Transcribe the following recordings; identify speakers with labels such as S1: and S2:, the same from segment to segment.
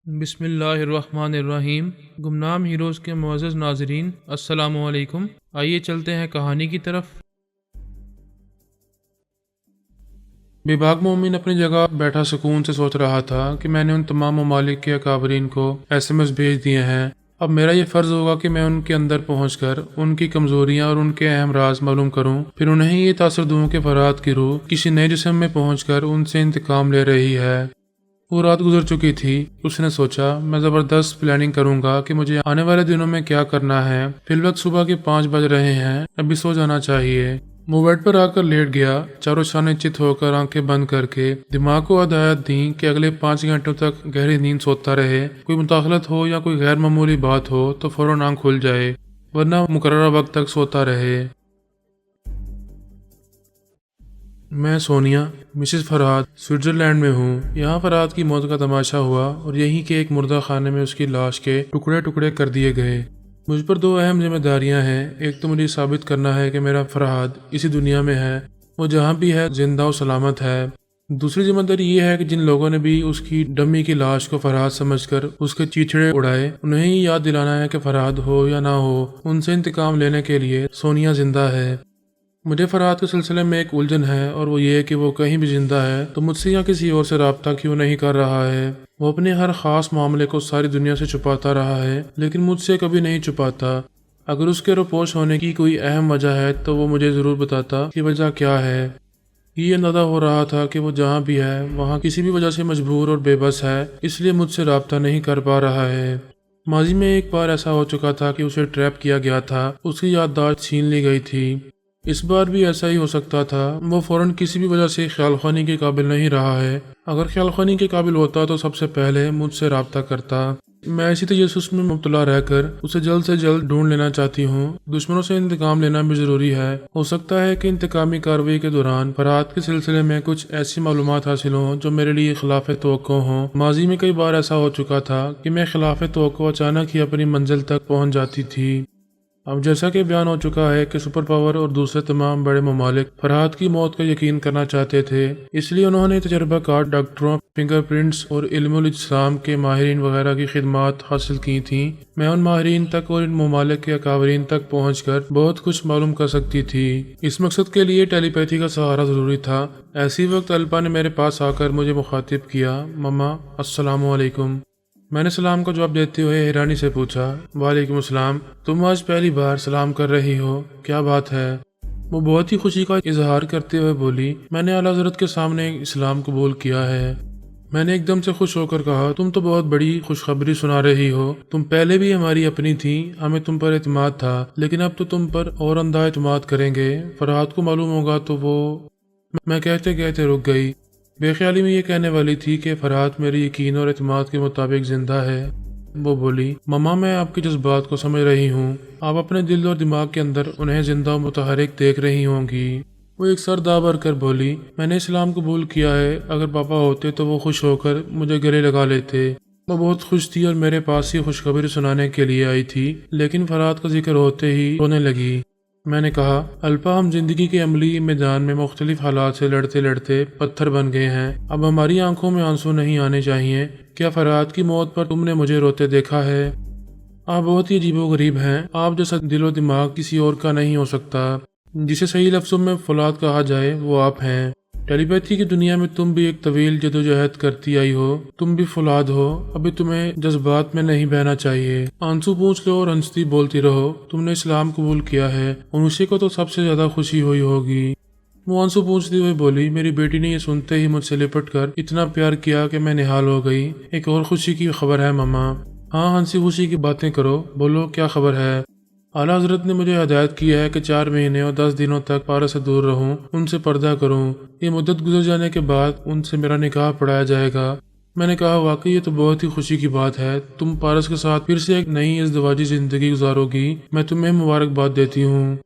S1: بسم اللہ الرحمن الرحیم۔ گمنام ہیروز کے معزز ناظرین، السلام علیکم۔ آئیے چلتے ہیں کہانی کی طرف۔ بے باک مومن اپنی جگہ بیٹھا سکون سے سوچ رہا تھا کہ میں نے ان تمام ممالک کے اکابرین کو SMS بھیج دیے ہیں۔ اب میرا یہ فرض ہوگا کہ میں ان کے اندر پہنچ کر ان کی کمزوریاں اور ان کے اہم راز معلوم کروں، پھر انہیں یہ تاثر دوں کہ فرات کی روح کسی نئے جسم میں پہنچ کر ان سے انتقام لے رہی ہے۔ وہ رات گزر چکی تھی۔ اس نے سوچا میں زبردست پلاننگ کروں گا کہ مجھے آنے والے دنوں میں کیا کرنا ہے۔ فی الوقت صبح کے 5 بج رہے ہیں، ابھی سو جانا چاہیے۔ وہ بیڈ پر آ کر لیٹ گیا، چاروں شانے چت ہو کر آنکھیں بند کر کے دماغ کو ہدایت دیں کہ اگلے 5 گھنٹوں تک گہری نیند سوتا رہے۔ کوئی مداخلت ہو یا کوئی غیر معمولی بات ہو تو فوراً آنکھ کھل جائے، ورنہ مقررہ وقت تک سوتا رہے۔ میں سونیا، مسز فرہاد، سوئٹزرلینڈ میں ہوں۔ یہاں فرہاد کی موت کا تماشا ہوا اور یہیں کے ایک مردہ خانے میں اس کی لاش کے ٹکڑے ٹکڑے کر دیے گئے۔ مجھ پر 2 اہم ذمہ داریاں ہیں۔ ایک تو مجھے ثابت کرنا ہے کہ میرا فرہاد اسی دنیا میں ہے، وہ جہاں بھی ہے زندہ و سلامت ہے۔ دوسری ذمہ داری یہ ہے کہ جن لوگوں نے بھی اس کی ڈمی کی لاش کو فرہاد سمجھ کر اس کے چیچڑے اڑائے، انہیں ہی یاد دلانا ہے کہ فرہاد ہو یا نہ ہو، ان سے انتقام لینے کے لیے سونیا زندہ ہے۔ مجھے فرہاد کے سلسلے میں ایک الجھن ہے، اور وہ یہ کہ وہ کہیں بھی زندہ ہے تو مجھ سے یا کسی اور سے رابطہ کیوں نہیں کر رہا ہے۔ وہ اپنے ہر خاص معاملے کو ساری دنیا سے چھپاتا رہا ہے، لیکن مجھ سے کبھی نہیں چھپاتا۔ اگر اس کے روپوش ہونے کی کوئی اہم وجہ ہے تو وہ مجھے ضرور بتاتا کہ وجہ کیا ہے۔ یہ اندازہ ہو رہا تھا کہ وہ جہاں بھی ہے وہاں کسی بھی وجہ سے مجبور اور بے بس ہے، اس لیے مجھ سے رابطہ نہیں کر پا رہا ہے۔ ماضی میں ایک بار ایسا ہو چکا تھا کہ اسے ٹریپ کیا گیا تھا، اس کی یادداشت چھین لی گئی تھی۔ اس بار بھی ایسا ہی ہو سکتا تھا۔ وہ فوراً کسی بھی وجہ سے خیال خوانی کے قابل نہیں رہا ہے۔ اگر خیال خوانی کے قابل ہوتا تو سب سے پہلے مجھ سے رابطہ کرتا۔ میں اسی تجسس میں مبتلا رہ کر اسے جلد سے جلد ڈھونڈ لینا چاہتی ہوں۔ دشمنوں سے انتقام لینا بھی ضروری ہے۔ ہو سکتا ہے کہ انتقامی کارروائی کے دوران فرہاد کے سلسلے میں کچھ ایسی معلومات حاصل ہوں جو میرے لیے خلاف توقع ہوں۔ ماضی میں کئی بار ایسا ہو چکا تھا کہ میں خلاف توقع اچانک ہی اپنی منزل تک پہنچ جاتی تھی۔ اب جیسا کہ بیان ہو چکا ہے کہ سپر پاور اور دوسرے تمام بڑے ممالک فرہاد کی موت کا یقین کرنا چاہتے تھے، اس لیے انہوں نے تجربہ کار ڈاکٹروں، فنگر پرنٹس اور علم الاجسام کے ماہرین وغیرہ کی خدمات حاصل کی تھیں۔ میں ان ماہرین تک اور ان ممالک کے اکابرین تک پہنچ کر بہت کچھ معلوم کر سکتی تھی۔ اس مقصد کے لیے ٹیلی پیتھی کا سہارا ضروری تھا۔ ایسی وقت الپا نے میرے پاس آ کر مجھے مخاطب کیا، مما السلام علیکم۔ میں نے سلام کا جواب دیتے ہوئے حیرانی سے پوچھا، وعلیکم السلام، تم آج پہلی بار سلام کر رہی ہو، کیا بات ہے؟ وہ بہت ہی خوشی کا اظہار کرتے ہوئے بولی، میں نے اعلیٰ حضرت کے سامنے اسلام قبول کیا ہے۔ میں نے ایک دم سے خوش ہو کر کہا، تم تو بہت بڑی خوشخبری سنا رہی ہو۔ تم پہلے بھی ہماری اپنی تھی، ہمیں تم پر اعتماد تھا، لیکن اب تو تم پر اور اندھا اعتماد کریں گے۔ فرہاد کو معلوم ہوگا تو وہ… میں کہتے کہتے رک گئی۔ بے خیالی میں یہ کہنے والی تھی کہ فرہاد میرے یقین اور اعتماد کے مطابق زندہ ہے۔ وہ بولی، مما میں آپ کے جذبات کو سمجھ رہی ہوں، آپ اپنے دل اور دماغ کے اندر انہیں زندہ و متحرک دیکھ رہی ہوں گی۔ وہ ایک سر دابر کر بولی، میں نے اسلام قبول کیا ہے، اگر پاپا ہوتے تو وہ خوش ہو کر مجھے گلے لگا لیتے۔ وہ بہت خوش تھی اور میرے پاس ہی خوشخبری سنانے کے لیے آئی تھی، لیکن فرہاد کا ذکر ہوتے ہی رونے لگی۔ میں نے کہا، الپا ہم زندگی کے عملی میدان میں مختلف حالات سے لڑتے لڑتے پتھر بن گئے ہیں، اب ہماری آنکھوں میں آنسو نہیں آنے چاہیے۔ کیا فرہاد کی موت پر تم نے مجھے روتے دیکھا ہے؟ آپ بہت ہی عجیب و غریب ہیں، آپ جیسا دل و دماغ کسی اور کا نہیں ہو سکتا۔ جسے صحیح لفظوں میں فولاد کہا جائے وہ آپ ہیں۔ ٹیلی پیتھی کی دنیا میں تم بھی ایک طویل جدوجہد کرتی آئی ہو، تم بھی فولاد ہو، ابھی تمہیں جذبات میں نہیں بہنا چاہیے۔ آنسو پوچھ لو اور ہنستی بولتی رہو، تم نے اسلام قبول کیا ہے، انوشے کو تو سب سے زیادہ خوشی ہوئی ہوگی۔ وہ آنسو پوچھتی ہوئے بولی، میری بیٹی نے یہ سنتے ہی مجھ سے لپٹ کر اتنا پیار کیا کہ میں نہال ہو گئی۔ ایک اور خوشی کی خبر ہے مما۔ ہاں، ہنسی خوشی کی باتیں کرو، بولو کیا خبر ہے؟ اعلیٰ حضرت نے مجھے ہدایت کی ہے کہ 4 مہینے اور 10 دنوں تک پارس سے دور رہوں، ان سے پردہ کروں۔ یہ مدت گزر جانے کے بعد ان سے میرا نکاح پڑھایا جائے گا۔ میں نے کہا، واقعی یہ تو بہت ہی خوشی کی بات ہے، تم پارس کے ساتھ پھر سے ایک نئی ازدواجی زندگی گزارو گی، میں تمہیں مبارکباد دیتی ہوں۔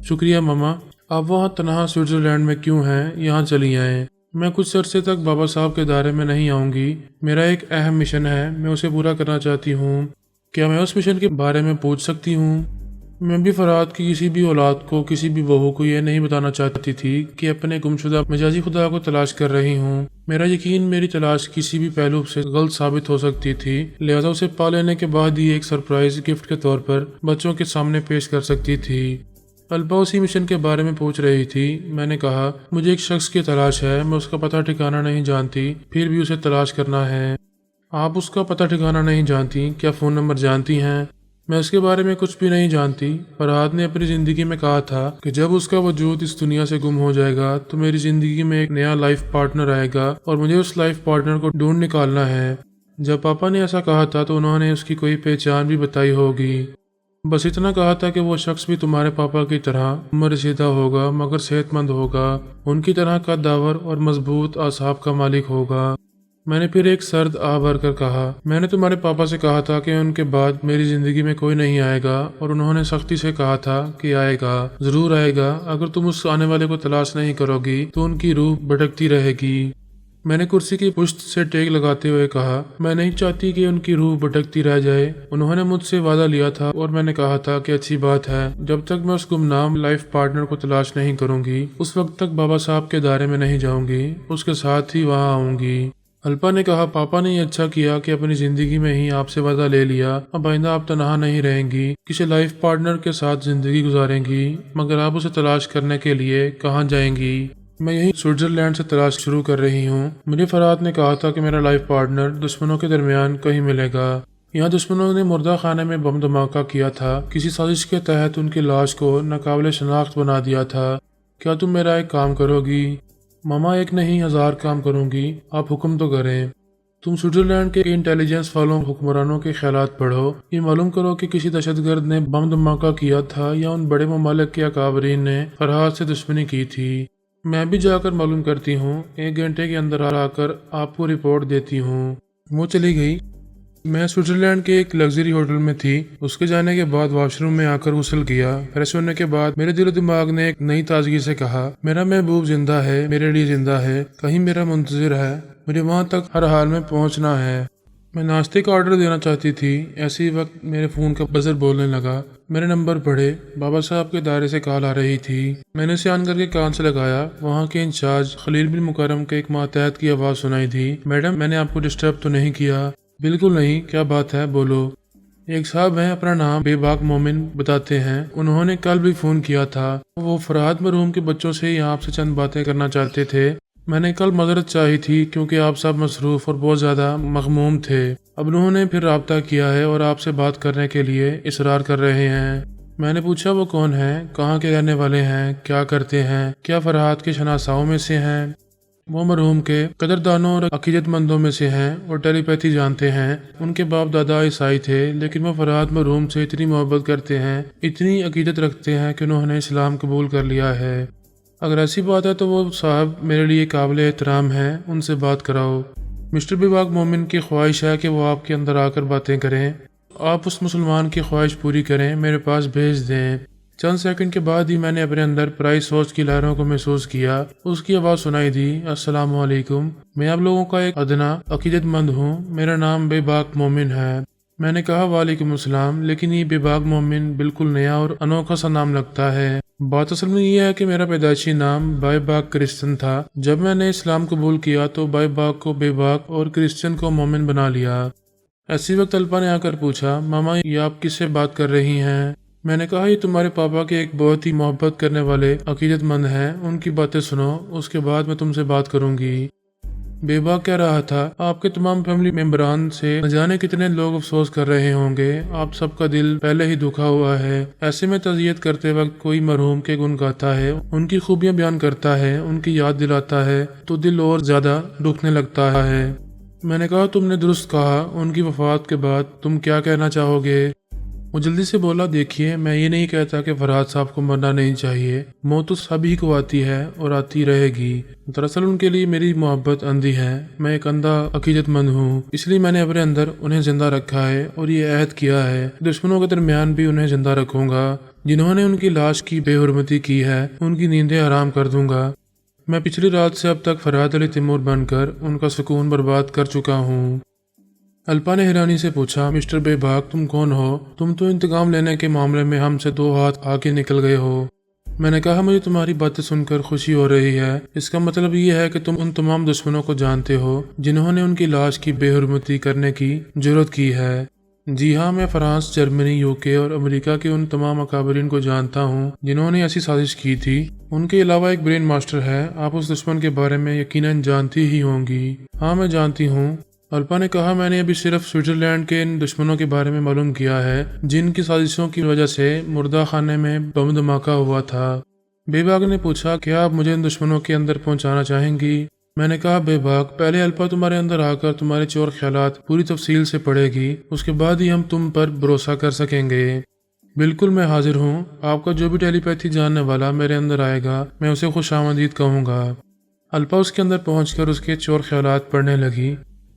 S1: شکریہ مما۔ آپ وہاں تنہا سوئٹزرلینڈ میں کیوں ہیں؟ یہاں چلی آئیں۔ میں کچھ عرصے تک بابا صاحب کے دائرے میں نہیں آؤں گی، میرا ایک اہم مشن ہے، میں اسے پورا کرنا چاہتی ہوں۔ کیا میں اس مشن کے بارے میں پوچھ سکتی ہوں؟ मैं भी फरहाद की किसी भी औलाद को, किसी भी बहू को ये नहीं बताना चाहती थी कि अपने गुमशुदा मजाजी खुदा को तलाश कर रही हूँ। मेरा यकीन मेरी तलाश किसी भी पहलू से गलत साबित हो सकती थी, लिहाजा उसे पा लेने के बाद ही एक सरप्राइज गिफ्ट के तौर पर बच्चों के सामने पेश कर सकती थी। अल्पा उसी मिशन के बारे में पूछ रही थी। मैंने कहा, मुझे एक शख्स की तलाश है, मैं उसका पता ठिकाना नहीं जानती, फिर भी उसे तलाश करना है। आप उसका पता ठिकाना नहीं जानती, क्या फ़ोन नंबर जानती हैं? मैं उसके बारे में कुछ भी नहीं जानती। फरहाद ने अपनी ज़िंदगी में कहा था कि जब उसका वजूद इस दुनिया से गुम हो जाएगा तो मेरी ज़िंदगी में एक नया लाइफ पार्टनर आएगा और मुझे उस लाइफ पार्टनर को ढूंढ निकालना है। जब पापा ने ऐसा कहा था तो उन्होंने उसकी कोई पहचान भी बताई होगी। बस इतना कहा था कि वो शख्स भी तुम्हारे पापा की तरह उम्र रसीदा होगा, मगर सेहतमंद होगा, उनकी तरह कद्दावर और मजबूत आसाब का मालिक होगा। मैंने फिर एक सर्द आह भरकर कहा, मैंने तुम्हारे पापा से कहा था कि उनके बाद मेरी जिंदगी में कोई नहीं आएगा, और उन्होंने सख्ती से कहा था कि आएगा, जरूर आएगा। अगर तुम उस आने वाले को तलाश नहीं करोगी तो उनकी रूह भटकती रहेगी। मैंने कुर्सी की पुश्त से टेक लगाते हुए कहा, मैं नहीं चाहती कि उनकी रूह भटकती रह जाए। उन्होंने मुझसे वादा लिया था और मैंने कहा था कि अच्छी बात है, जब तक मैं उस गुमनाम लाइफ पार्टनर को तलाश नहीं करूंगी उस वक्त तक बाबा साहब के दायरे में नहीं जाऊंगी, उसके साथ ही वहां आऊंगी। अल्पा ने कहा, पापा ने ये अच्छा किया कि अपनी जिंदगी में ही आपसे वादा ले लिया। अब आइंदा आप तनहा नहीं रहेंगी, किसी लाइफ पार्टनर के साथ जिंदगी गुजारेंगी, मगर आप उसे तलाश करने के लिए कहाँ जाएंगी? मैं यही स्विट्जरलैंड से तलाश शुरू कर रही हूँ। मुझे फरहाद ने कहा था कि मेरा लाइफ पार्टनर दुश्मनों के दरमियान कहीं मिलेगा। यहाँ दुश्मनों ने मुर्दा खाने में बम धमाका किया था, किसी साजिश के तहत उनकी लाश को नाकाबिले शनाख्त बना दिया था। क्या तुम मेरा एक काम करोगी? मामा, एक नहीं 1000 काम करूंगी, आप हुक्म तो करें। तुम स्विट्जरलैंड के इंटेलिजेंस वालों हुक्मरानों के ख्यालात पढ़ो, ये मालूम करो कि किसी दहशतगर्द ने बम धमाका किया था या उन बड़े ममालिक के अकाबरीन ने फरहाद से दुश्मनी की थी। मैं भी जाकर मालूम करती हूँ, 1 घंटे के अंदर आकर आपको रिपोर्ट देती हूँ। वो चली गई। मैं स्विट्जरलैंड के एक लग्जरी होटल में थी। उसके जाने के बाद वॉशरूम में आकर गुस्ल किया। फ्रेश होने के बाद मेरे दिल दिमाग ने एक नई ताजगी से कहा, मेरा महबूब जिंदा है, मेरे लिए जिंदा है, कहीं मेरा मुंतजिर है, मुझे वहां तक हर हाल में पहुंचना है। मैं नाश्ते का ऑर्डर देना चाहती थी, ऐसी वक्त मेरे फोन का बजर बोलने लगा। मेरे नंबर पढ़े, बाबा साहब के दायरे से कॉल आ रही थी। मैंने इसे ऑन करके कान से लगाया। वहाँ के इंचार्ज खलील बिन मुकर्रम के एक मातहत की आवाज़ सुनाई थी। मैडम, मैंने आपको डिस्टर्ब तो नहीं किया? बिल्कुल नहीं, क्या बात है, बोलो। एक साहब हैं, अपना नाम बेबाक मोमिन बताते हैं, उन्होंने कल भी फोन किया था। वो फरहाद मरहूम के बच्चों से ही आपसे चंद बातें करना चाहते थे। मैंने कल मदद चाही थी क्योंकि आप सब मसरूफ और बहुत ज्यादा मखमूम थे। अब उन्होंने फिर राब्ता किया है और आपसे बात करने के लिए इसरार कर रहे हैं। मैंने पूछा, वो कौन है, कहाँ के रहने वाले हैं, क्या करते हैं, क्या फरहाद के शनासाओं में से हैं? वो मरहूम के कदरदानों और अकीदतमंदों में से हैं और टेलीपैथी जानते हैं। उनके बाप दादा ईसाई थे, लेकिन वो फरहाद मरहूम से इतनी मोहब्बत करते हैं, इतनी अकीदत रखते हैं कि उन्होंने इस्लाम कबूल कर लिया है। अगर ऐसी बात है तो वो साहब मेरे लिए काबिल एहतराम हैं, उनसे बात कराओ। मिस्टर बेबाक मोमिन की ख्वाहिश है कि वो आपके अंदर आकर बातें करें। आप उस मुसलमान की ख्वाहिश पूरी करें, मेरे पास भेज दें। चंद सेकंड के बाद ही मैंने अपने अंदर प्राइस सोच की लहरों को महसूस किया। उसकी आवाज़ सुनाई दी, अस्सलाम वालेकुम, मैं आप लोगों का एक अदना अकीदतमंद हूँ, मेरा नाम बेबाक मोमिन है। मैंने कहा, वालेकुम अस्सलाम, लेकिन ये बेबाक मोमिन बिल्कुल नया और अनोखा सा नाम लगता है। बात असल में ये है कि मेरा पैदाइशी नाम बायबाक क्रिश्चियन था। जब मैंने इस्लाम कबूल किया तो बायबाक को बेबाक और क्रिश्चियन को मोमिन बना लिया। ऐसी वक्त अल्पा ने आकर पूछा, मामा, ये आप किससे बात कर रही हैं? मैंने कहा, ये तुम्हारे पापा के एक बहुत ही मोहब्बत करने वाले अकीदतमंद हैं, उनकी बातें सुनो, उसके बाद मैं तुमसे बात करूंगी। बेबाक कह रहा था, आपके तमाम फैमिली मेंबरान से न जाने कितने लोग अफसोस कर रहे होंगे, आप सबका दिल पहले ही दुखा हुआ है। ऐसे में तज़ियत करते वक्त कोई मरहूम के गुण गाता है, उनकी खूबियां बयान करता है, उनकी याद दिलाता है, तो दिल और ज्यादा दुखने लगता है। मैंने कहा, तुमने दुरुस्त कहा, उनकी वफात के बाद तुम क्या कहना चाहोगे? वो जल्दी से बोला, देखिए, मैं ये नहीं कहता कि फरहाद साहब को मरना नहीं चाहिए, मौत तो सभी को आती है और आती रहेगी। दरअसल उनके लिए मेरी मोहब्बत अंधी है, मैं एक अंधा अकीदतमंद हूँ, इसलिए मैंने अपने अंदर उन्हें जिंदा रखा है और ये अहद किया है, दुश्मनों के दरमियान भी उन्हें जिंदा रखूंगा। जिन्होंने उनकी लाश की बेहुरमती की है, उनकी नींदें हराम कर दूंगा। मैं पिछली रात से अब तक फरहाद अली तैमूर बनकर उनका सुकून बर्बाद कर चुका हूँ। अल्पा ने हैरानी से पूछा, मिस्टर बेबाक तुम कौन हो? तुम तो इंतकाम लेने के मामले में हमसे 2 हाथ आगे निकल गए हो। मैंने कहा, मुझे तुम्हारी बातें सुनकर खुशी हो रही है। इसका मतलब ये है कि तुम उन तमाम दुश्मनों को जानते हो जिन्होंने उनकी लाश की बेहुरमती करने की जुर्रत की है। जी हाँ, मैं फ्रांस, जर्मनी, यूके और अमेरिका के उन तमाम अकाबरीन को जानता हूँ जिन्होंने ऐसी साजिश की थी। उनके अलावा एक ब्रेन मास्टर है। आप उस दुश्मन के बारे में यकीनन जानती ही होंगी। हाँ, मैं जानती हूँ, अल्पा ने कहा। मैंने अभी सिर्फ स्विट्जरलैंड के इन दुश्मनों के बारे में मालूम किया है जिनकी साजिशों की वजह से मुर्दा खाने में बम धमाका हुआ था। बेबाक ने पूछा, क्या आप मुझे इन दुश्मनों के अंदर पहुंचाना चाहेंगी? मैंने कहा, बेबाक पहले अल्पा तुम्हारे अंदर आकर तुम्हारे चोर ख्यालात पूरी तफसील से पढ़ेगी, उसके बाद ही हम तुम पर भरोसा कर सकेंगे। बिल्कुल, मैं हाजिर हूँ। आपका जो भी टेलीपैथी जानने वाला मेरे अंदर आएगा मैं उसे खुशामदीद कहूँगा। अल्पा उसके अंदर पहुंचकर उसके चोर ख्यालात पढ़ने लगी।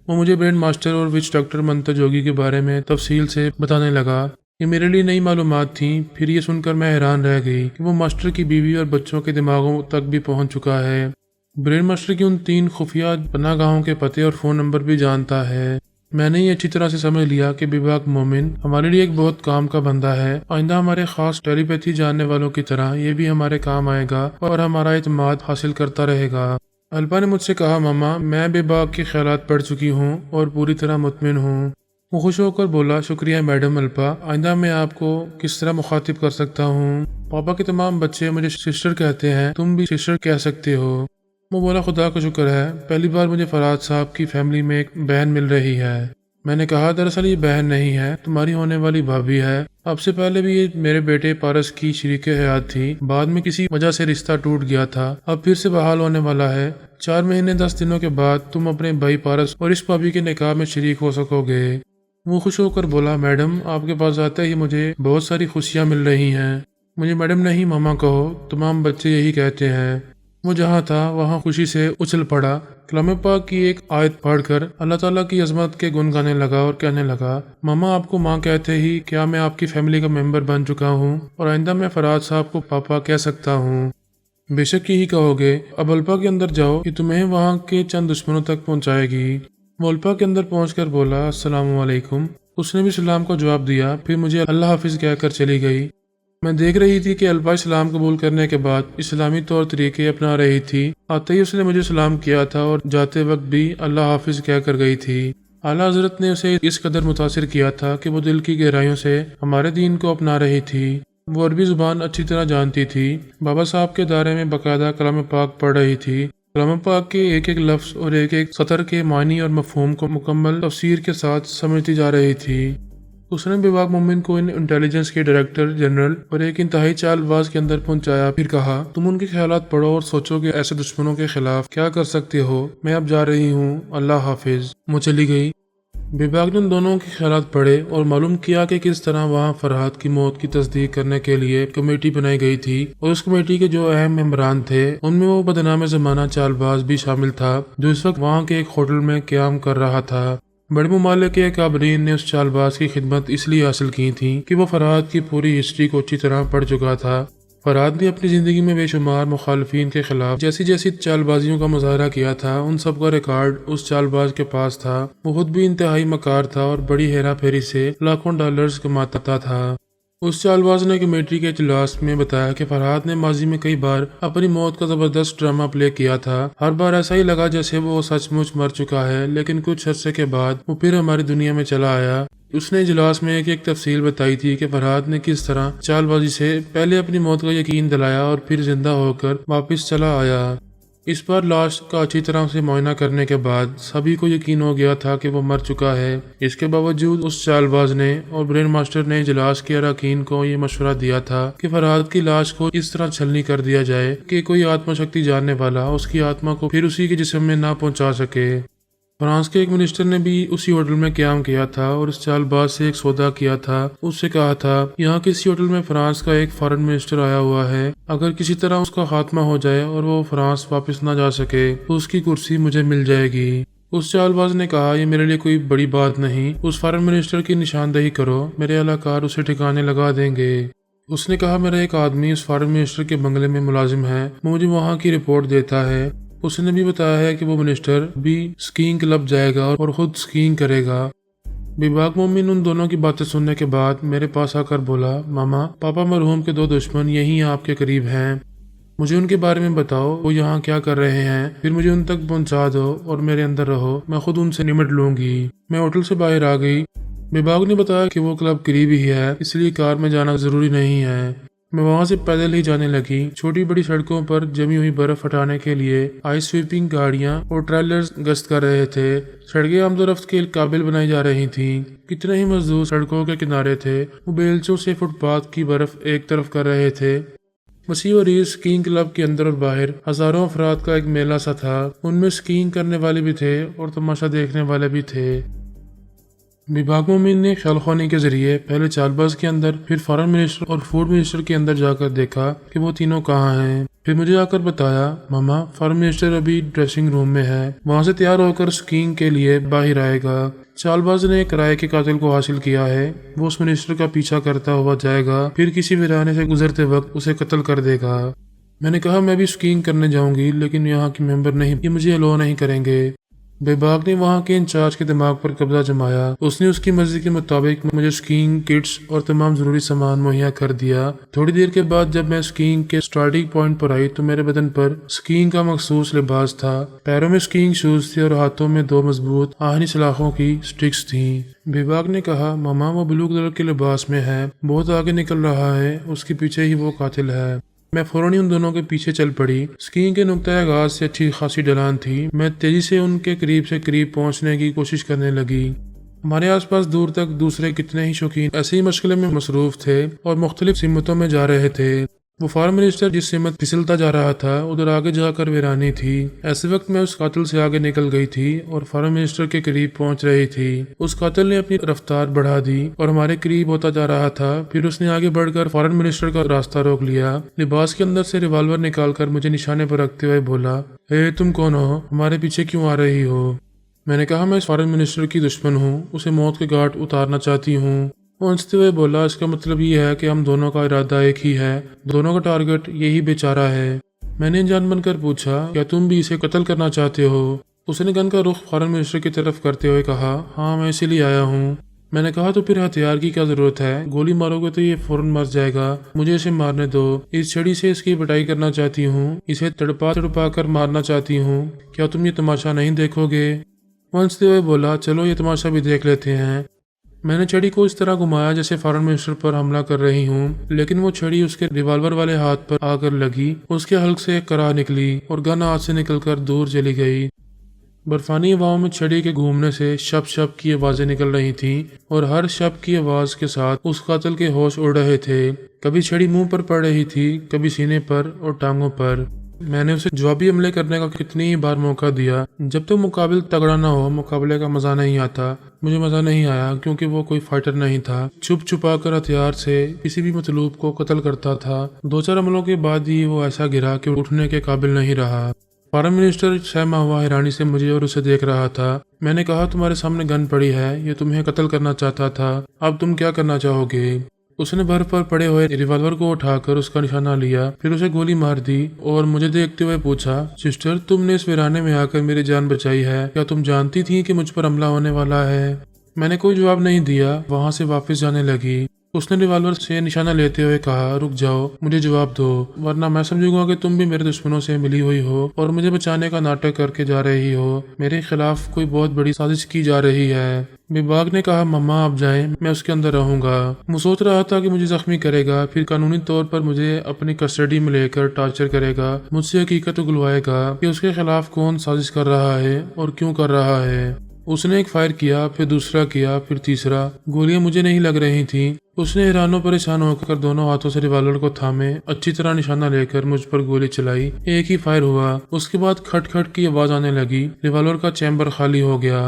S1: वो मुझे ब्रेन मास्टर और विच डॉक्टर मंतर जोगी के बारे में तफसील से बताने लगा। ये मेरे लिए नई मालूमात थी। फिर ये सुनकर मैं हैरान रह गई कि वो मास्टर की बीवी और बच्चों के दिमागों तक भी पहुंच चुका है। ब्रेन मास्टर की उन 3 खुफिया पनाहगाहों के पते और फ़ोन नंबर भी जानता है। मैंने ये अच्छी तरह से समझ लिया कि बेबाक मोमिन हमारे लिए एक बहुत काम का बंदा है। आइंदा हमारे खास टेलीपैथी जानने वालों की तरह ये भी हमारे काम आएगा और हमारा इत्मीनान हासिल करता रहेगा। अल्पा ने मुझसे कहा, मामा मैं बेबाक के ख्यालात पढ़ चुकी हूँ और पूरी तरह मुतमिन हूँ। वो खुश होकर बोला, शुक्रिया मैडम अल्पा। आइंदा मैं आपको किस तरह मुखातिब कर सकता हूँ? पापा के तमाम बच्चे मुझे सिस्टर कहते हैं, तुम भी सिस्टर कह सकते हो। वो बोला, खुदा का शुक्र है, पहली बार मुझे फराज साहब की फैमिली में एक बहन मिल रही है। मैंने कहा, दरअसल ये बहन नहीं है, तुम्हारी होने वाली भाभी है। अब से पहले भी ये मेरे बेटे पारस की शरीक हयात थी। बाद में किसी वजह से रिश्ता टूट गया था, अब फिर से बहाल होने वाला है। 4 महीने 10 दिनों के बाद तुम अपने भाई पारस और इस भाभी के निकाह में शरीक हो सकोगे। वो खुश होकर बोला, मैडम आपके पास आते ही मुझे बहुत सारी खुशियाँ मिल रही हैं। मुझे मैडम नहीं मामा कहो, तमाम बच्चे यही कहते हैं। वो जहाँ था वहाँ खुशी से उछल पड़ा। कलाम पाक की एक आयत पढ़कर अल्लाह ताला की अजमत के गुन गाने लगा और कहने लगा, मामा आपको माँ कहते ही क्या मैं आपकी फैमिली का मेंबर बन चुका हूँ और आइंदा मैं फराज साहब को पापा कह सकता हूँ। बेशक यही कहोगे। अब अल्पा के अंदर जाओ कि तुम्हें वहाँ के चंद दुश्मनों तक पहुँचाएगी। वो अल्पा के अंदर पहुँचकर बोला, अस्सलाम वालेकुम। उसने भी सलाम का जवाब दिया, फिर मुझे अल्लाह हाफिज कहकर चली गई। मैं देख रही थी कि अल्पा इस्लाम कबूल करने के बाद इस्लामी तौर तरीके अपना रही थी। आते ही उसने मुझे सलाम किया था और जाते वक्त भी अल्लाह हाफिज कह कर गई थी। आला हजरत ने उसे इस कदर मुतासिर किया था कि वो दिल की गहराइयों से हमारे दीन को अपना रही थी। वो अरबी जुबान अच्छी तरह जानती थी। बाबा साहब के दायरे में बाकायदा कलाम पाक पढ़ रही थी। कलाम पाक के एक एक लफ्ज और एक एक सतर के मानी और मफहूम को मुकम्मल तफसीर के साथ समझती जा रही थी। उसने बेबाक मोमिन को इन इंटेलिजेंस के डायरेक्टर जनरल और एक इंतहाई चालबाज के अंदर पहुंचाया। फिर कहा, तुम उनके ख्यालात पढ़ो और सोचो कि ऐसे दुश्मनों के खिलाफ क्या कर सकते हो। मैं अब जा रही हूँ, अल्लाह हाफिज। वो चली गई। बेबाक ने उन दोनों के ख्यालात पढ़े और मालूम किया कि किस तरह वहाँ फरहाद की मौत की तस्दीक करने के लिए कमेटी बनाई गई थी और उस कमेटी के जो अहम मेंबरान थे उनमें वो बदनाम जमाना चालबाज भी शामिल था जो इस वक्त वहाँ के एक होटल में क्याम कर रहा था। बड़े मुमालिक के काबरीन ने उस चालबाज की खिदमत इसलिए हासिल की थी कि वो फरहाद की पूरी हिस्ट्री को अच्छी तरह पढ़ चुका था। फरहाद ने अपनी ज़िंदगी में बेशुमार मुखालफिन के खिलाफ जैसी जैसी चालबाजियों का मुजाहरा किया था, उन सब का रिकॉर्ड उस चालबाज के पास था। वो खुद भी इंतहाई मकार था और बड़ी हेरा फेरी से लाखों डॉलर्स कमाता था। उस चालबाज ने कमेटी के इजलास में बताया कि फरहाद ने माजी में कई बार अपनी मौत का जबरदस्त ड्रामा प्ले किया था। हर बार ऐसा ही लगा जैसे वो सचमुच मर चुका है, लेकिन कुछ अरसे के बाद वो फिर हमारी दुनिया में चला आया। उसने इजलास में एक एक तफसील बताई थी कि फरहाद ने किस तरह चालबाजी से पहले अपनी मौत का यकीन दिलाया और फिर जिंदा होकर वापस चला आया। इस बार लाश का अच्छी तरह से मुआयना करने के बाद सभी को यकीन हो गया था कि वो मर चुका है। इसके बावजूद उस चालबाज ने और ब्रेन मास्टर ने इजलास के अरकान को ये मशवरा दिया था कि फरहाद की लाश को इस तरह छलनी कर दिया जाए कि कोई आत्मशक्ति जानने वाला उसकी आत्मा को फिर उसी के जिस्म में ना पहुंचा सके। फ्रांस के एक मिनिस्टर ने भी उसी होटल में क्याम किया था और उस चालबाज से एक सौदा किया था। उससे कहा था, यहाँ किसी होटल में फ्रांस का एक फॉरेन मिनिस्टर आया हुआ है, अगर किसी तरह उसका खात्मा हो जाए और वो फ्रांस वापस ना जा सके तो उसकी कुर्सी मुझे मिल जाएगी। उस चालबाज ने कहा, ये मेरे लिए कोई बड़ी बात नहीं, उस फॉरेन मिनिस्टर की निशानदेही करो, मेरे अहलकार उसे ठिकाने लगा देंगे। उसने कहा, मेरा एक आदमी उस फॉरेन मिनिस्टर के बंगले में मुलाजिम है, मुझे वहाँ की रिपोर्ट देता है। उसने भी बताया है कि वो मिनिस्टर भी स्कीइंग क्लब जाएगा और खुद स्कीइंग करेगा। बेबाक मोमिन उन दोनों की बातें सुनने के बाद मेरे पास आकर बोला, मामा, पापा मरहूम के 2 दुश्मन यहीं आपके करीब हैं, मुझे उनके बारे में बताओ, वो यहाँ क्या कर रहे हैं, फिर मुझे उन तक पहुँचा दो और मेरे अंदर रहो, मैं खुद उनसे निमट लूंगी। मैं होटल से बाहर आ गई। बेबाक ने बताया कि वो क्लब करीब ही है, इसलिए कार में जाना जरूरी नहीं है। मैं वहां से पैदल ही जाने लगी। छोटी बड़ी सड़कों पर जमी हुई बर्फ हटाने के लिए आइस स्वीपिंग गाड़ियां और ट्रेलर्स गश्त कर रहे थे। सड़कें आमदोरफ्त के काबिल बनाई जा रही थीं। कितने ही मजदूर सड़कों के किनारे थे, वो बेलचों से फुटपाथ की बर्फ एक तरफ कर रहे थे। वसी और ईद स्कीइंग क्लब के अंदर और बाहर हजारों अफराद का एक मेला सा था। उनमें स्कीइंग करने वाले भी थे और तमाशा देखने वाले भी थे। बेबाक मोमिन ने ख्यालख्वानी के जरिए पहले चालबाज के अंदर, फिर फॉरेन मिनिस्टर और फूड मिनिस्टर के अंदर जाकर देखा कि वो तीनों कहाँ हैं। फिर मुझे आकर बताया, मामा, फॉरेन मिनिस्टर अभी ड्रेसिंग रूम में है, वहां से तैयार होकर स्कीइंग के लिए बाहर आएगा। चालबाज ने किराए के कातिल को हासिल किया है, वो उस मिनिस्टर का पीछा करता हुआ जाएगा, फिर किसी वीराने से गुजरते वक्त उसे कत्ल कर देगा। मैंने कहा, मैं भी स्कीइंग करने जाऊंगी, लेकिन यहाँ के मेंबर नहीं, ये मुझे अलो नहीं करेंगे। बेबाक ने वहां के इंचार्ज के दिमाग पर कब्जा जमाया। उसने उसकी मर्जी के मुताबिक मुझे स्कीइंग किट्स और तमाम जरूरी सामान मुहैया कर दिया। थोड़ी देर के बाद जब मैं स्कीइंग के स्टार्टिंग पॉइंट पर आई तो मेरे बदन पर स्कीइंग का मखसूस लिबास था। पैरों में स्कीइंग शूज थे और हाथों में 2 मजबूत आहनी सलाखों की स्टिक्स थी। बेबाक ने कहा, मामा, वो ब्लू कलर के लिबास में है, बहुत आगे निकल रहा है, उसके पीछे ही वो कातिल है। मैं फौरन ही उन दोनों के पीछे चल पड़ी। स्कीइंग के नुक्ता आगाज से अच्छी खासी ढलान थी। मैं तेजी से उनके करीब से करीब पहुंचने की कोशिश करने लगी। हमारे आसपास दूर तक दूसरे कितने ही शौकीन ऐसे ही मशगले में मसरूफ थे और मुख्तलिफ सिमतों में जा रहे थे। वो फॉरेन मिनिस्टर जिस सिमत फिसलता जा रहा था उधर आगे जाकर वीरानी थी। ऐसे वक्त मैं उस कातिल से आगे निकल गई थी और फॉरेन मिनिस्टर के करीब पहुंच रही थी। उस कातिल ने अपनी रफ्तार बढ़ा दी और हमारे करीब होता जा रहा था। फिर उसने आगे बढ़कर फॉरेन मिनिस्टर का रास्ता रोक लिया। लिबास के अंदर से रिवॉल्वर निकालकर मुझे निशाने पर रखते हुए बोला, तुम कौन हो, हमारे पीछे क्यों आ रही हो? मैंने कहा, मैं इस फॉरेन मिनिस्टर की दुश्मन हूँ, उसे मौत के घाट उतारना चाहती हूँ। वो हंसते हुए बोला, इसका मतलब ये है कि हम दोनों का इरादा एक ही है, दोनों का टारगेट यही बेचारा है। मैंने अनजान बनकर पूछा, क्या तुम भी इसे कत्ल करना चाहते हो? उसने गन का रुख फॉरेन मिनिस्टर की तरफ करते हुए कहा, हाँ, मैं इसीलिए आया हूँ। मैंने कहा, तो फिर हथियार की क्या जरूरत है? गोली मारोगे तो ये फौरन मर जाएगा, मुझे इसे मारने दो। इस छड़ी से इसकी पिटाई करना चाहती हूँ, इसे तड़पा तड़पा कर मारना चाहती हूँ। क्या तुम ये तमाशा नहीं देखोगे? हंसते हुए बोला, चलो ये तमाशा भी देख लेते हैं। मैंने छड़ी को इस तरह घुमाया जैसे फॉरेन मिनिस्टर पर हमला कर रही हूँ, लेकिन वो छड़ी उसके रिवॉल्वर वाले हाथ पर आकर लगी। उसके हल्क से एक कराह निकली और गन हाथ से निकलकर दूर चली गई। बर्फानी हवाओं में छड़ी के घूमने से शप शप की आवाजें निकल रही थीं और हर शप की आवाज के साथ उस कातिल के होश उड़ रहे थे। कभी छड़ी मुंह पर पड़ रही थी, कभी सीने पर और टांगों पर। मैंने उसे जवाबी हमले करने का कितनी ही बार मौका दिया। जब तक मुकाबिल तगड़ा ना हो, मुकाबले का मजा नहीं आता। मुझे मजा नहीं आया क्योंकि वो कोई फाइटर नहीं था। छुप छुपा कर हथियार से किसी भी मतलूब को कत्ल करता था। 2-4 हमलों के बाद ही वो ऐसा गिरा कि उठने के काबिल नहीं रहा। फॉरेन मिनिस्टर सहमा हुआ हैरानी से मुझे और उसे देख रहा था। मैंने कहा, तुम्हारे सामने गन पड़ी है, ये तुम्हें कत्ल करना चाहता था, अब तुम क्या करना चाहोगे? उसने बर्फ पर पड़े हुए रिवॉल्वर को उठाकर उसका निशाना लिया, फिर उसे गोली मार दी और मुझे देखते हुए पूछा, सिस्टर, तुमने इस वीराने में आकर मेरी जान बचाई है, क्या तुम जानती थी कि मुझ पर हमला होने वाला है? मैंने कोई जवाब नहीं दिया, वहां से वापस जाने लगी। उसने रिवॉल्वर से निशाना लेते हुए कहा, रुक जाओ, मुझे जवाब दो, वरना मैं समझूंगा कि तुम भी मेरे दुश्मनों से मिली हुई हो और मुझे बचाने का नाटक करके जा रही हो। मेरे खिलाफ कोई बहुत बड़ी साजिश की जा रही है। बेबाक ने कहा, मम्मा आप जाएं, मैं उसके अंदर रहूंगा। वो सोच रहा था कि मुझे जख्मी करेगा, फिर कानूनी तौर पर मुझे अपनी कस्टडी में लेकर टॉर्चर करेगा, मुझसे हकीकत उगलवाएगा कि उसके खिलाफ कौन साजिश कर रहा है और क्यों कर रहा है। उसने एक फायर किया, फिर दूसरा किया, फिर तीसरा। गोलियां मुझे नहीं लग रही थीं। उसने हैरानो परेशान होकर दोनों हाथों से रिवॉल्वर को थामे अच्छी तरह निशाना लेकर मुझ पर गोली चलाई। एक ही फायर हुआ, उसके बाद खट खट की आवाज आने लगी। रिवॉल्वर का चैम्बर खाली हो गया।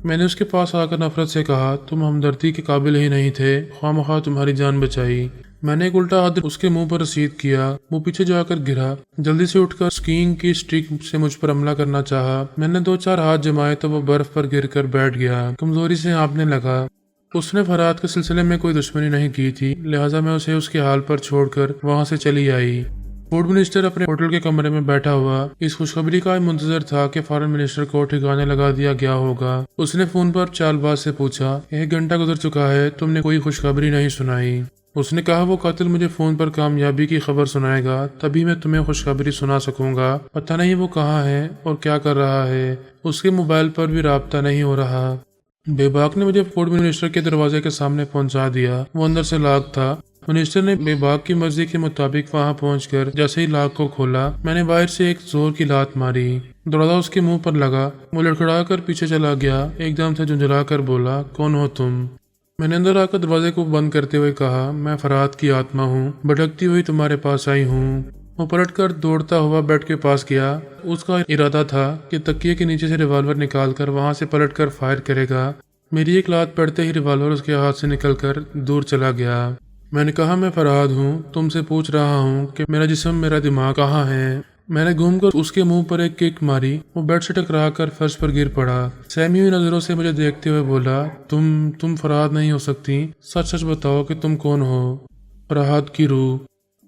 S1: मैंने उसके पास आकर नफरत से कहा, तुम हमदर्दी के काबिल ही नहीं थे, ख्वामख्वाह तुम्हारी जान बचाई। मैंने एक उल्टा हाथ उसके मुंह पर रसीद किया। वो पीछे जाकर गिरा। जल्दी से उठकर स्कीइंग की स्टिक से मुझ पर हमला करना चाहा। मैंने 2-4 हाथ जमाए तो वो बर्फ पर गिरकर बैठ गया, कमजोरी से हाँफने लगा। उसने फराद के सिलसिले में कोई दुश्मनी नहीं की थी, लिहाजा मैं उसे उसके हाल पर छोड़कर वहां से चली आई। फूड मिनिस्टर अपने होटल के कमरे में बैठा हुआ इस खुशखबरी का मुंतजर था कि फॉरेन मिनिस्टर को ठिकाने लगा दिया गया होगा। उसने फोन पर चालबाज से पूछा, 1 घंटा गुजर चुका है, तुमने कोई खुशखबरी नहीं सुनाई। उसने कहा, वो कातिल मुझे फोन पर कामयाबी की खबर सुनाएगा, तभी मैं तुम्हें खुशखबरी सुना सकूंगा। पता नहीं वो कहाँ है और क्या कर रहा है, उसके मोबाइल पर भी राब्ता नहीं हो रहा। बेबाक ने मुझे फूड मिनिस्टर के दरवाजे के सामने पहुंचा दिया। वो अंदर से लॉक था। मिनिस्टर ने बेबाक की मर्जी के मुताबिक वहां पहुंचकर जैसे ही लॉक को खोला, मैंने बाहर से एक जोर की लात मारी। दरवाजा उसके मुंह पर लगा। वो लड़खड़ा कर पीछे चला गया। एकदम से झुंझला कर बोला, कौन हो तुम? मैंने अंदर आकर दरवाजे को बंद करते हुए कहा, मैं फरहाद की आत्मा हूँ, भटकती हुई तुम्हारे पास आई हूँ। वो पलटकर दौड़ता हुआ बेड के पास गया। उसका इरादा था कि तकिए के नीचे से रिवॉल्वर निकालकर वहां से पलटकर फायर करेगा। मेरी एक लात पड़ते ही रिवॉल्वर उसके हाथ से निकलकर दूर चला गया। मैंने कहा, मैं फरहाद हूँ, तुमसे पूछ रहा हूँ कि मेरा जिस्म, मेरा दिमाग कहाँ है? मैंने घूमकर उसके मुंह पर एक किक मारी। वो बेड से टकरा कर फर्श पर गिर पड़ा। सहमी हुई नजरों से मुझे देखते हुए बोला, तुम फरहाद नहीं हो सकती, सच सच बताओ कि तुम कौन हो? फरहाद की रूह।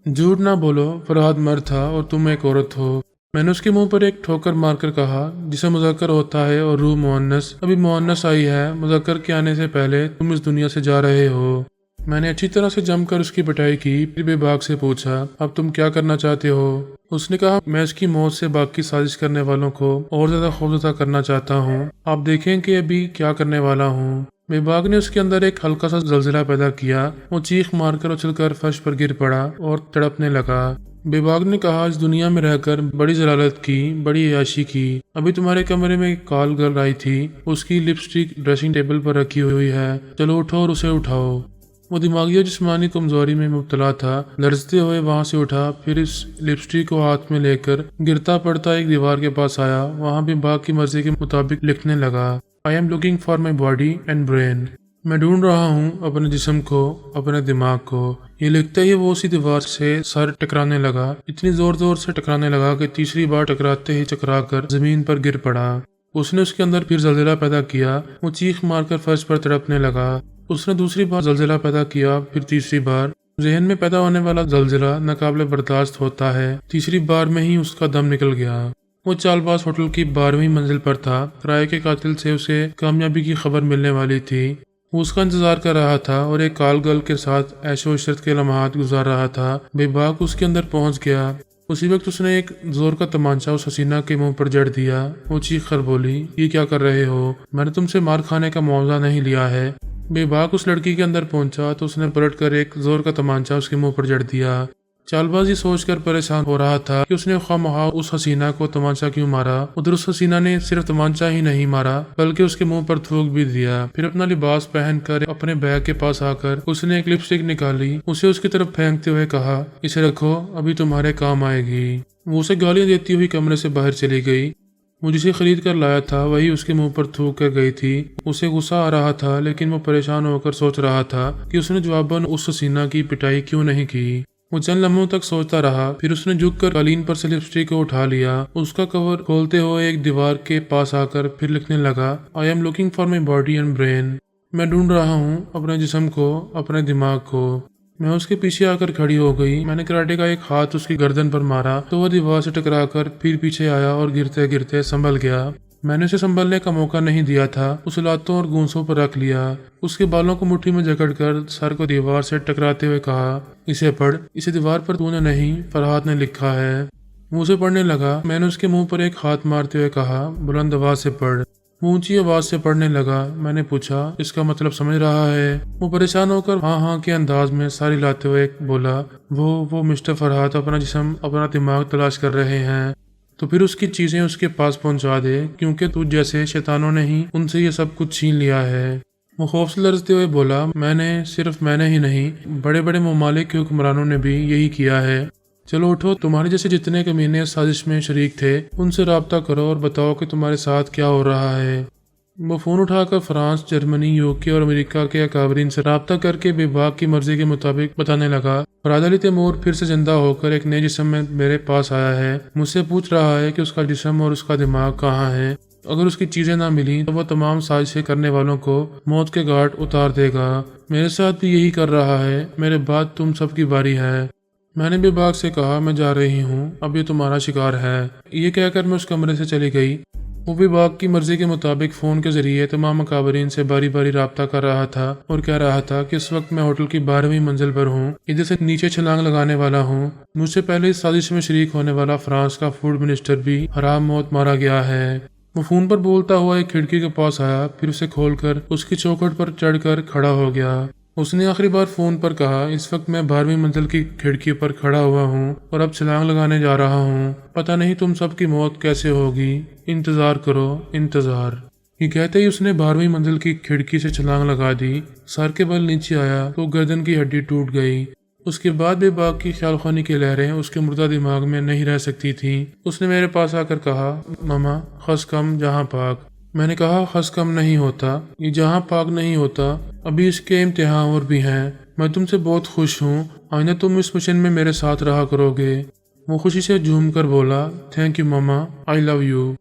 S1: झूठ ना बोलो, फरहाद मर्द था और तुम एक औरत हो। मैंने उसके मुंह पर एक ठोकर मारकर कहा, जिसे मुज़क्कर होता है और रूह मुअन्नस। अभी मुअन्नस आई है, मुज़क्कर के आने से पहले तुम इस दुनिया से जा रहे हो। मैंने अच्छी तरह से जमकर उसकी पिटाई की। फिर बेबाक से पूछा, अब तुम क्या करना चाहते हो? उसने कहा, मैं उसकी मौत से बाकी साजिश करने वालों को और ज्यादा खौफजदा करना चाहता हूँ। आप देखें कि अभी क्या करने वाला हूँ। बेबाक ने उसके अंदर एक हल्का सा जलजिला पैदा किया। वो चीख मारकर उछलकर फर्श पर गिर पड़ा और तड़पने लगा। बेबाक ने कहा, इस दुनिया में रहकर बड़ी जलालत की, बड़ी अयाशी की। अभी तुम्हारे कमरे में एक कॉल गर्ल आई थी, उसकी लिपस्टिक ड्रेसिंग टेबल पर रखी हुई है, चलो उठो और उसे उठाओ। वो दिमागी और जिस्मानी कमजोरी में मुब्तला था। लरजते हुए वहां से उठा, फिर इस लिपस्टिक को हाथ में लेकर गिरता पड़ता एक दीवार के पास आया। वहां भी बाग की मर्जी के मुताबिक लिखने लगा, I am looking for my body and brain. मैं ढूंढ रहा हूँ अपने जिस्म को, अपने दिमाग को। ये लिखते ही वो उसी दीवार से सर टकराने लगा। इतनी जोर जोर से टकराने लगा कि तीसरी बार टकराते ही चकरा कर जमीन पर गिर पड़ा। उसने उसके अंदर फिर जलजिला पैदा किया। वो चीख मारकर फर्श पर तड़पने लगा। उसने दूसरी बार जलजिला पैदा किया, फिर तीसरी बार। जहन में पैदा होने वाला जलजिला नाकाबिले बर्दाश्त होता है। तीसरी बार में ही उसका दम निकल गया। वो चालबाज होटल की 12वीं मंजिल पर था। किराए के कातिल से उसे कामयाबी की खबर मिलने वाली थी। वो उसका इंतजार कर रहा था और एक कॉल गर्ल के साथ ऐशो इशरत के लम्हात गुजार रहा था। बेबाक उसके अंदर पहुंच गया। उसी वक्त उसने एक जोर का तमांचा उस हसीना के मुंह पर जड़ दिया। वो चीख कर बोली, ये क्या कर रहे हो? मैंने तुमसे मार खाने का मुआवजा नहीं लिया है। बेबाक उस लड़की के अंदर पहुंचा तो उसने पलटकर एक जोर का तमांचा उसके मुंह पर जड़ दिया। चालबाज ये सोचकर परेशान हो रहा था कि उसने ख्वामखा उस हसीना को तमांचा क्यों मारा। उधर उस हसीना ने सिर्फ तमांचा ही नहीं मारा, बल्कि उसके मुंह पर थूक भी दिया। फिर अपना लिबास पहनकर अपने बैग के पास आकर उसने एक लिपस्टिक निकाली, उसे उसकी तरफ फेंकते हुए कहा, इसे रखो, अभी तुम्हारे काम आएगी। वो उसे गालियां देती हुई कमरे से बाहर चली गई। वो जिसे खरीद कर लाया था वही उसके मुंह पर थूक कर गई थी। उसे गुस्सा आ रहा था, लेकिन वो परेशान होकर सोच रहा था कि उसने जवाबन उस हसीना की पिटाई क्यों नहीं की। वो चंद लम्हों तक सोचता रहा। फिर उसने झुककर कालीन पर से लिपस्टिक को उठा लिया। उसका कवर खोलते हुए एक दीवार के पास आकर फिर लिखने लगा, I am looking for my body and brain. मैं ढूंढ रहा हूँ अपने जिस्म को, अपने दिमाग को। मैं उसके पीछे आकर खड़ी हो गई। मैंने कराटे का एक हाथ उसकी गर्दन पर मारा तो वह दीवार से टकराकर फिर पीछे आया और गिरते गिरते संभल गया। मैंने उसे संभलने का मौका नहीं दिया था। उसे लातों और गूंसों पर रख लिया। उसके बालों को मुट्ठी में जकड़कर सर को दीवार से टकराते हुए कहा, इसे पढ़, इसे दीवार पर तूने नहीं, फरहाद ने लिखा है। मुंह से पढ़ने लगा। मैंने उसके मुंह पर एक हाथ मारते हुए कहा, बुलंद आवाज से पढ़। वो ऊंची आवाज से पढ़ने लगा। मैंने पूछा, इसका मतलब समझ रहा है? वो परेशान होकर हाँ के अंदाज में सारी लाते हुए बोला, वो मिस्टर फरहाद अपना जिस्म, अपना दिमाग तलाश कर रहे हैं, तो फिर उसकी चीजें उसके पास पहुंचा दे, क्योंकि तुझ जैसे शैतानों ने ही उनसे ये सब कुछ छीन लिया है। वो खौफ से लरजते हुए बोला, सिर्फ मैंने ही नहीं, बड़े बड़े ममालिक के हुक्मरानों ने भी यही किया है। चलो उठो, तुम्हारे जैसे जितने कमीने साजिश में शरीक थे उनसे राब्ता करो और बताओ कि तुम्हारे साथ क्या हो रहा है। वो फोन उठाकर फ्रांस, जर्मनी, यूके और अमेरिका के अकाबरीन से राब्ता करके बेबाक की मर्जी के मुताबिक बताने लगा, फरहाद अली तैमूर फिर से जिंदा होकर एक नए जिस्म में मेरे पास आया है। मुझसे पूछ रहा है कि उसका जिस्म और उसका दिमाग कहाँ है। अगर उसकी चीजें ना मिली तो वो तमाम साजिशें करने वालों को मौत के घाट उतार देगा। मेरे साथ भी यही कर रहा है। मेरे बाद तुम सबकी बारी है। मैंने भी बाघ से कहा, मैं जा रही हूँ, अब ये तुम्हारा शिकार है। ये कहकर मैं उस कमरे से चली गई। वो भी बाघ की मर्जी के मुताबिक फ़ोन के जरिए तमाम मकाबरीन से बारी बारी राब्ता कर रहा था और कह रहा था कि इस वक्त मैं होटल की 12वीं मंजिल पर हूँ, इधर से नीचे छलांग लगाने वाला हूँ। मुझसे पहले इस साजिश में शरीक होने वाला फ्रांस का फूड मिनिस्टर भी हराम मौत मारा गया है। वो फ़ोन पर बोलता हुआ एक खिड़की के पास आया, फिर उसे खोलकर उसकी चौखट पर चढ़कर खड़ा हो गया। उसने आखिरी बार फोन पर कहा, इस वक्त मैं 12वीं मंजिल की खिड़की पर खड़ा हुआ हूँ और अब छलांग लगाने जा रहा हूँ। पता नहीं तुम सबकी मौत कैसे होगी, इंतजार करो, इंतजार। ये कहते ही उसने 12वीं मंजिल की खिड़की से छलांग लगा दी। सर के बल नीचे आया तो गर्दन की हड्डी टूट गई। उसके बाद भी बाघ की ख्यालखानी की लहरें उसके मुर्दा दिमाग में नहीं रह सकती थी। उसने मेरे पास आकर कहा, मामा खस कम जहाँ पाक। मैंने कहा, खस कम नहीं होता, ये जहाँ पाक नहीं होता, अभी इसके इम्तिहान और भी हैं। मैं तुमसे बहुत खुश हूँ, आइंदा तुम इस मिशन में मेरे साथ रहा करोगे। वो खुशी से झूम कर बोला, thank you mama, I love you.